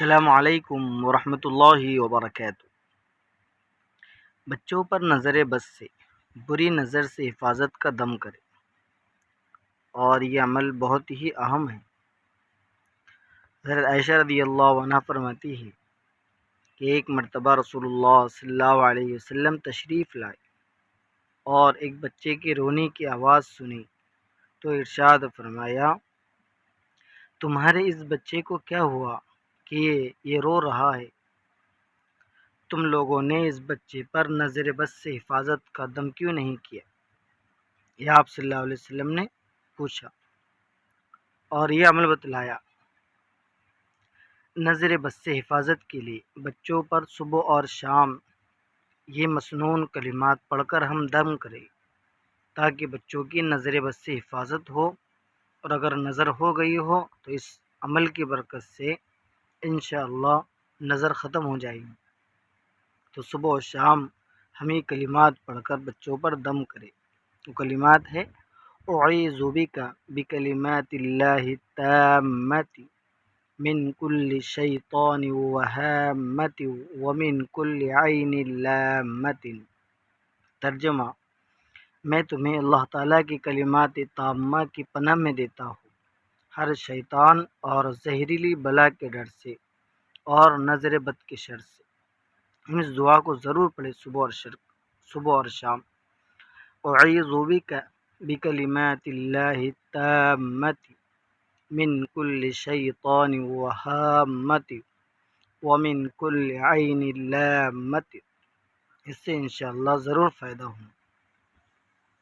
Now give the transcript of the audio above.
السلام علیکم ورحمۃ اللہ وبرکاتہ۔ بچوں پر نظر بد سے، بری نظر سے حفاظت کا دم کرے، اور یہ عمل بہت ہی اہم ہے۔ حضرت عائشہ رضی اللہ عنہ فرماتی ہے کہ ایک مرتبہ رسول اللہ صلی اللہ علیہ وسلم تشریف لائے اور ایک بچے کے رونے کی آواز سنی تو ارشاد فرمایا، تمہارے اس بچے کو کیا ہوا کہ یہ رو رہا ہے؟ تم لوگوں نے اس بچے پر نظر بد سے حفاظت کا دم کیوں نہیں کیا؟ یہ آپ صلی اللہ علیہ وسلم نے پوچھا اور یہ عمل بتلایا۔ نظر بد سے حفاظت کے لیے بچوں پر صبح اور شام یہ مسنون کلمات پڑھ کر ہم دم کریں تاکہ بچوں کی نظر بد سے حفاظت ہو، اور اگر نظر ہو گئی ہو تو اس عمل کی برکت سے انشاءاللہ نظر ختم ہو جائے گی۔ تو صبح و شام ہم یہ کلمات پڑھ کر بچوں پر دم کرے۔ وہ کلمات ہے، اعوذ بک بکلمات اللہ التامات من کل شیطان وہامۃ ومن کل عین لامۃ۔ ترجمہ: میں تمہیں اللہ تعالیٰ کی کلمات تامہ کی پناہ میں دیتا ہوں، ہر شیطان اور زہریلی بلا کے ڈر سے اور نظر بد کے شر سے۔ ہم اس دعا کو ضرور پڑھیں صبح اور شام۔ اعوذ بک بکلمات اللہ التامات من کل شیطان وہامۃ ومن کل عین لامۃ۔ اس سے انشاءاللہ ضرور فائدہ ہوں۔